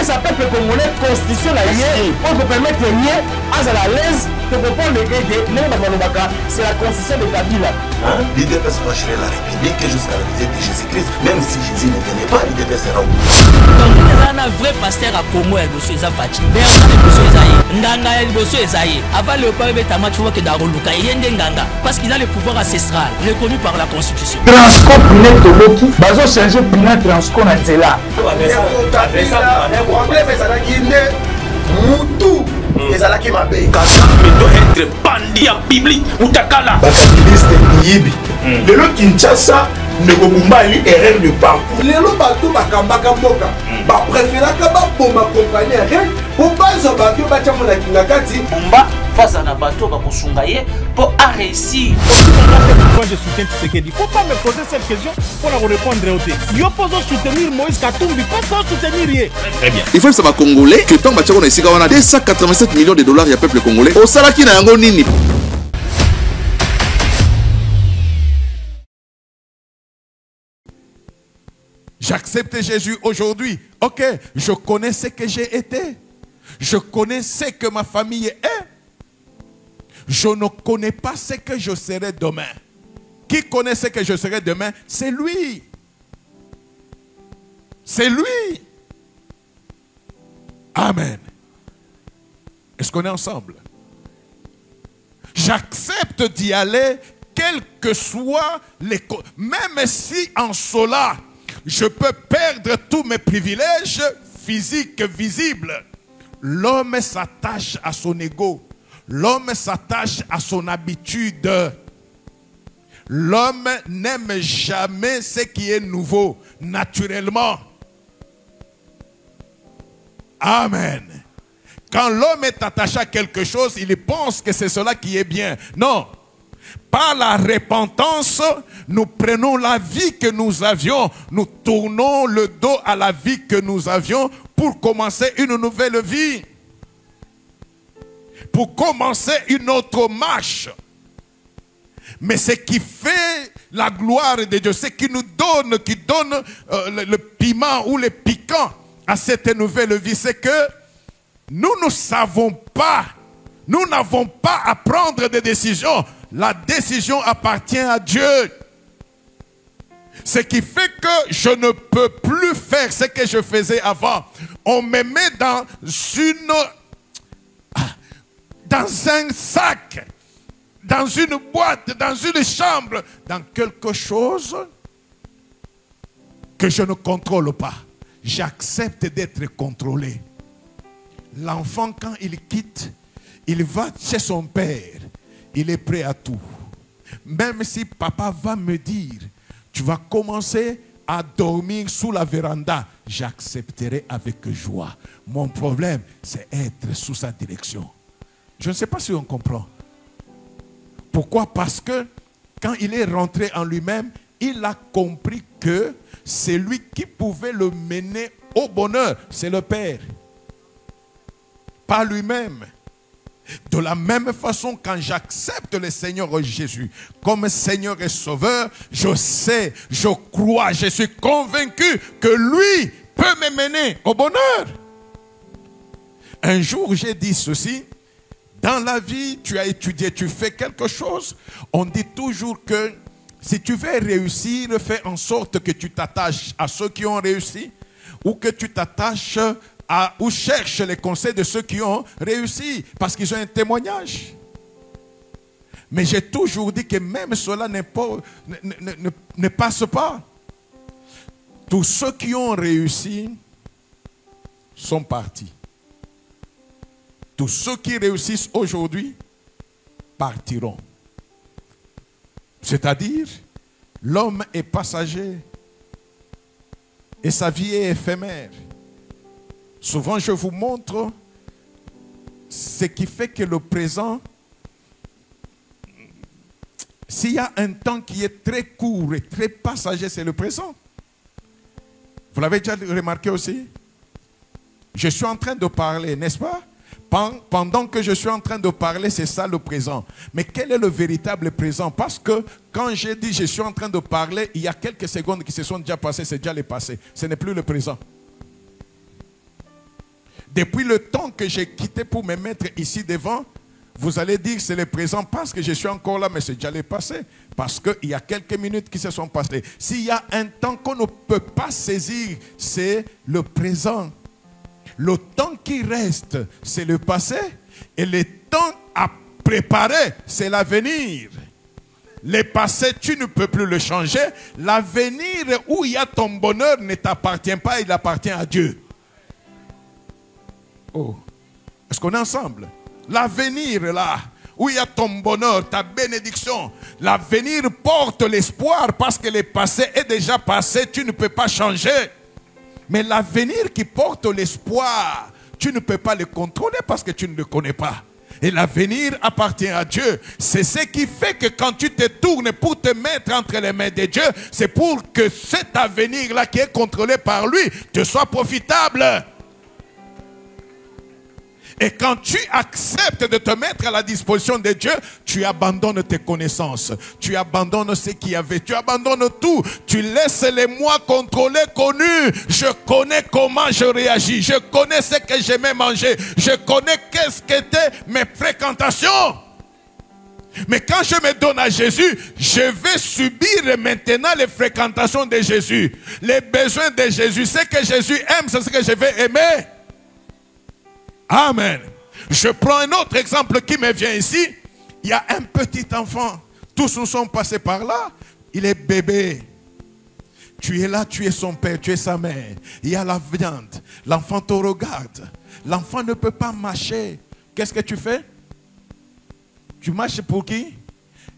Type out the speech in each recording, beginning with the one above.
ça peuple congolais constitution la yé pour vous permettre nier à la l'aise de comprendre le gars de Néo-Babalobaka, c'est la constitution de Kabila. L'IDPS va gérer la République jusqu'à la visite de Jésus-Christ, même si Jésus ne venait pas, l'IDPS sera où. Donc il y a un vrai pasteur à Congo et Bosso Ezafati. Berta et Bosso Ezaïe, Ndanga et Bosso Ezaïe. Avant le peuple Betama, tu vois que Daroluka, il y a Ndanga, parce qu'il a le pouvoir ancestral reconnu par la Constitution. Transcom Pinet Toloki, Bazo changer Pinet Transcom Nzela. Moutou, les alaki mabé. Mais doit être bandit en public. Outakala. Bakabiliste Niyibi. Le lot Kinshasa ne kokumbali erreur de parcours. Le lot bateau bakambaka mboka. Ba préféra kaba pour ma compagnie rien. Pour pas ça ba que ba chamona kingakati. Bomba face à Nabato ba kosungaye pour réussir. Moi je soutiens Tshisekedi. Faut pas me poser cette question pour la répondre au thé. Yo pose soutenir Moïse Katumbi, pas soutenir rien. Très bien. Il faut savoir congolais que tant bachako na isika wana 287 millions de dollars ya peuple congolais. Au salaki na yango nini? J'accepte Jésus aujourd'hui. Ok, je connais ce que j'ai été. Je connais ce que ma famille est. Je ne connais pas ce que je serai demain. Qui connaît ce que je serai demain? C'est lui. C'est lui. Amen. Est-ce qu'on est ensemble? J'accepte d'y aller, quels que soient les... Même si en cela, je peux perdre tous mes privilèges physiques visibles. L'homme s'attache à son ego. L'homme s'attache à son habitude. L'homme n'aime jamais ce qui est nouveau, naturellement. Amen. Quand l'homme est attaché à quelque chose, il pense que c'est cela qui est bien. Non. Par la repentance, nous prenons la vie que nous avions, nous tournons le dos à la vie que nous avions pour commencer une nouvelle vie. Pour commencer une autre marche. Mais ce qui fait la gloire de Dieu, ce qui nous donne, qui donne le piment ou le piquant à cette nouvelle vie, c'est que nous ne savons pas, nous n'avons pas à prendre des décisions. La décision appartient à Dieu. Ce qui fait que je ne peux plus faire ce que je faisais avant. On me met dans un sac, dans une boîte, dans une chambre, dans quelque chose que je ne contrôle pas. J'accepte d'être contrôlé. L'enfant, quand il quitte, il va chez son père. Il est prêt à tout. Même si papa va me dire, tu vas commencer à dormir sous la véranda, j'accepterai avec joie. Mon problème, c'est être sous sa direction. Je ne sais pas si on comprend. Pourquoi? Parce que quand il est rentré en lui-même, il a compris que c'est lui qui pouvait le mener au bonheur. C'est le Père. Pas lui-même. De la même façon, quand j'accepte le Seigneur Jésus comme Seigneur et Sauveur, je sais, je crois, je suis convaincu que lui peut me mener au bonheur. Un jour, j'ai dit ceci. Dans la vie, tu as étudié, tu fais quelque chose. On dit toujours que si tu veux réussir, fais en sorte que tu t'attaches à ceux qui ont réussi ou que tu t'attaches ou cherche les conseils de ceux qui ont réussi parce qu'ils ont un témoignage. Mais j'ai toujours dit que même cela ne passe pas. Tous ceux qui ont réussi sont partis. Tous ceux qui réussissent aujourd'hui partiront. C'est-à-dire, l'homme est passager et sa vie est éphémère. Souvent, je vous montre ce qui fait que le présent, s'il y a un temps qui est très court et très passager, c'est le présent. Vous l'avez déjà remarqué aussi? Je suis en train de parler, n'est-ce pas? Pendant que je suis en train de parler, c'est ça le présent. Mais quel est le véritable présent? Parce que quand j'ai dit je suis en train de parler, il y a quelques secondes qui se sont déjà passées, c'est déjà le passé. Ce n'est plus le présent. Depuis le temps que j'ai quitté pour me mettre ici devant, vous allez dire que c'est le présent parce que je suis encore là, mais c'est déjà le passé. Parce qu'il y a quelques minutes qui se sont passées. S'il y a un temps qu'on ne peut pas saisir, c'est le présent. Le temps qui reste, c'est le passé. Et le temps à préparer, c'est l'avenir. Le passé, tu ne peux plus le changer. L'avenir où il y a ton bonheur ne t'appartient pas, il appartient à Dieu. Oh, est-ce qu'on est ensemble? L'avenir là, où il y a ton bonheur, ta bénédiction, l'avenir porte l'espoir parce que le passé est déjà passé, tu ne peux pas changer. Mais l'avenir qui porte l'espoir, tu ne peux pas le contrôler parce que tu ne le connais pas. Et l'avenir appartient à Dieu. C'est ce qui fait que quand tu te tournes pour te mettre entre les mains de Dieu, c'est pour que cet avenir-là qui est contrôlé par lui te soit profitable. Et quand tu acceptes de te mettre à la disposition de Dieu, tu abandonnes tes connaissances. Tu abandonnes ce qu'il y avait. Tu abandonnes tout. Tu laisses les moi contrôler, connus. Je connais comment je réagis. Je connais ce que j'aimais manger. Je connais qu'est-ce qu'étaient mes fréquentations. Mais quand je me donne à Jésus, je vais subir maintenant les fréquentations de Jésus. Les besoins de Jésus. Ce que Jésus aime, c'est ce que je vais aimer. Amen. Je prends un autre exemple qui me vient ici. Il y a un petit enfant. Tous nous sommes passés par là. Il est bébé. Tu es là, tu es son père, tu es sa mère. Il y a la viande. L'enfant te regarde. L'enfant ne peut pas marcher. Qu'est-ce que tu fais? Tu marches pour qui?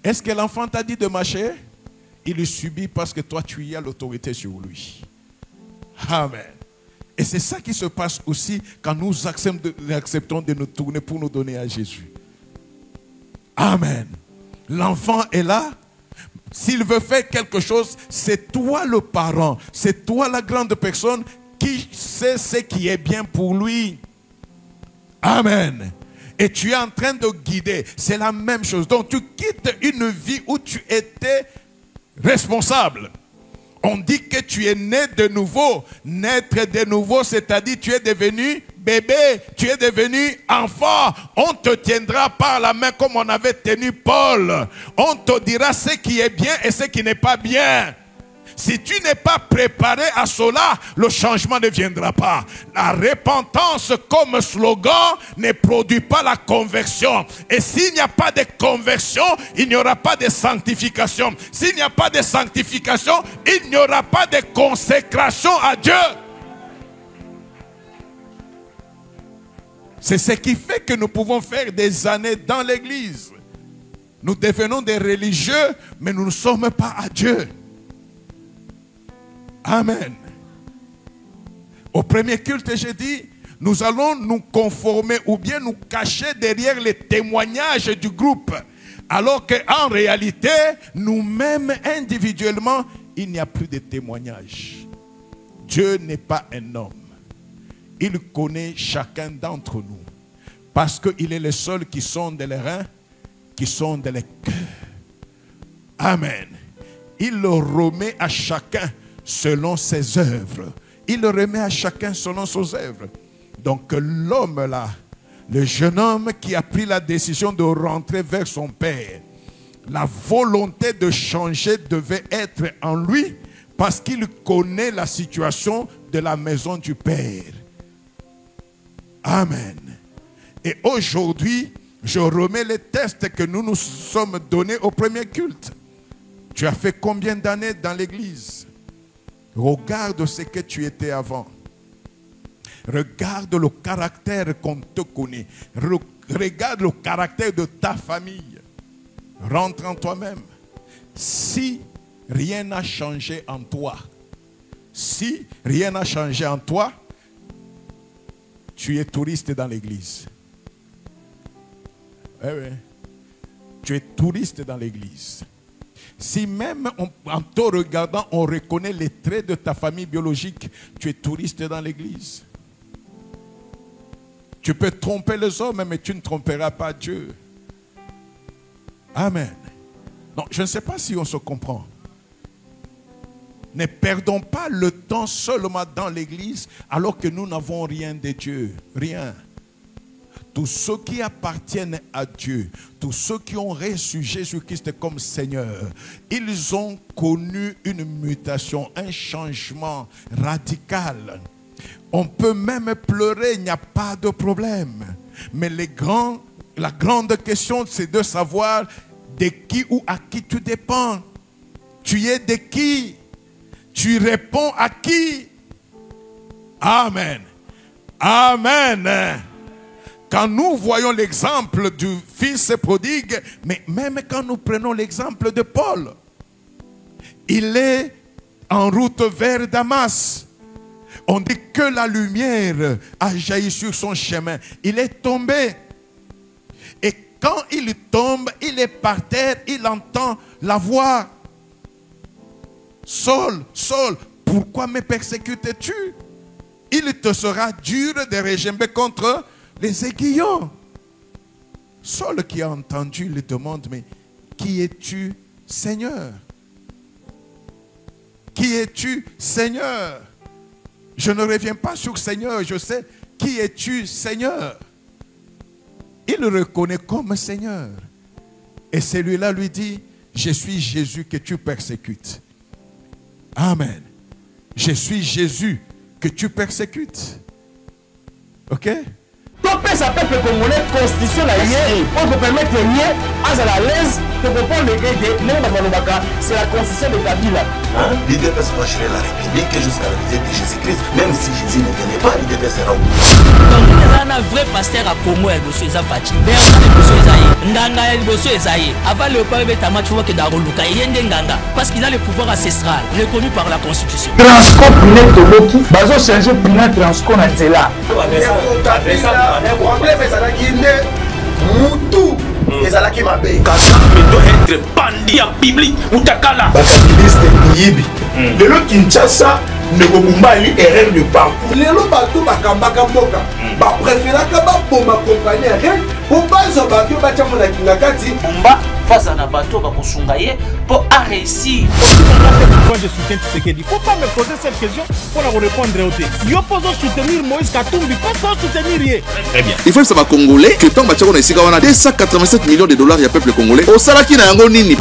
Est-ce que l'enfant t'a dit de marcher? Il le subit parce que toi, tu as l'autorité sur lui. Amen. Et c'est ça qui se passe aussi quand nous acceptons de nous tourner pour nous donner à Jésus. Amen. L'enfant est là. S'il veut faire quelque chose, c'est toi le parent. C'est toi la grande personne qui sait ce qui est bien pour lui. Amen. Et tu es en train de guider. C'est la même chose. Donc tu quittes une vie où tu étais responsable. On dit que tu es né de nouveau. Naître de nouveau, c'est-à-dire tu es devenu bébé, tu es devenu enfant. On te tiendra par la main comme on avait tenu Paul. On te dira ce qui est bien et ce qui n'est pas bien. Si tu n'es pas préparé à cela, le changement ne viendra pas. La repentance comme slogan ne produit pas la conversion. Et s'il n'y a pas de conversion, il n'y aura pas de sanctification. S'il n'y a pas de sanctification, il n'y aura pas de consécration à Dieu. C'est ce qui fait que nous pouvons faire des années dans l'église. Nous devenons des religieux, mais nous ne sommes pas à Dieu. Amen. Au premier culte, j'ai dit, nous allons nous conformer ou bien nous cacher derrière les témoignages du groupe. Alors qu'en réalité, nous-mêmes, individuellement, il n'y a plus de témoignages. Dieu n'est pas un homme. Il connaît chacun d'entre nous. Parce qu'il est le seul qui sonde les reins, qui sonde les cœurs. Amen. Il le remet à chacun selon ses œuvres. Il le remet à chacun selon ses œuvres. Donc l'homme là, le jeune homme qui a pris la décision de rentrer vers son père, la volonté de changer devait être en lui parce qu'il connaît la situation de la maison du père. Amen. Et aujourd'hui, je remets les tests que nous nous sommes donnés au premier culte. Tu as fait combien d'années dans l'église? Regarde ce que tu étais avant. Regarde le caractère qu'on te connaît. Regarde le caractère de ta famille. Rentre en toi-même. Si rien n'a changé en toi, si rien n'a changé en toi, tu es touriste dans l'église. Oui, oui. Tu es touriste dans l'église. Si même en te regardant, on reconnaît les traits de ta famille biologique, tu es touriste dans l'église. Tu peux tromper les hommes, mais tu ne tromperas pas Dieu. Amen. Non, je ne sais pas si on se comprend. Ne perdons pas le temps seulement dans l'église alors que nous n'avons rien de Dieu. Rien. Tous ceux qui appartiennent à Dieu, tous ceux qui ont reçu Jésus-Christ comme Seigneur, ils ont connu une mutation, un changement radical. On peut même pleurer, il n'y a pas de problème. Mais la grande question, c'est de savoir de qui ou à qui tu dépends. Tu es de qui? Tu réponds à qui? Amen. Amen. Quand nous voyons l'exemple du fils prodigue, mais même quand nous prenons l'exemple de Paul, il est en route vers Damas. On dit que la lumière a jailli sur son chemin. Il est tombé. Et quand il tombe, il est par terre, il entend la voix. Saul, Saul, pourquoi me persécutes-tu? Il te sera dur de regimber contre les aiguillons. Saul qui a entendu lui demande, mais qui es-tu, Seigneur? Qui es-tu, Seigneur? Je ne reviens pas sur Seigneur, je sais. Qui es-tu, Seigneur? Il le reconnaît comme Seigneur. Et celui-là lui dit, je suis Jésus que tu persécutes. Amen. Je suis Jésus que tu persécutes. Ok? Topé sa peuple congolais constitution la yé pour vous permettre yé à la l'aise de comprendre les gars c'est la constitution de Kabila. L'IDPS va gérer la République jusqu'à la visite de Jésus-Christ, même si Jésus ne venait pas, l'IDPS sera où. Donc il y a un vrai pasteur à Congo et Bosso Ezafati. Bernard et Bosso Ezaïe, Ndanga et Bosso Ezaïe. Avant le peuple Betama, tu vois que Daroluka et Yendenganga, parce qu'il a le pouvoir ancestral reconnu par la Constitution. Transcon Pinet Toboki, bazo changer Pinet Transcon à Zela. Le problème est que Moutou ezalaki mabe. Kagame doit être bandit en biblique Mutakala. Bakabiliste Niyibi. Lelo Kinshasa ne kokumbali erreur de parcours. Lelo bato bakambaka mboka. Ba préféraka ba boma compagnie rien pour bazo ba vio ba chamona kingakati. Bomba face à Nabato ba kosungaye pour réussir. Moi je soutiens Tshisekedi. Faut pas me poser cette question pour la répondre au thé. Yo poso soutenir Moïse Katumbi, pas soutenir rien. Très bien. Il faut savoir Congolais que tant que on a 287 millions de dollars, il y a peuple congolais. Au Salaki na yango nini.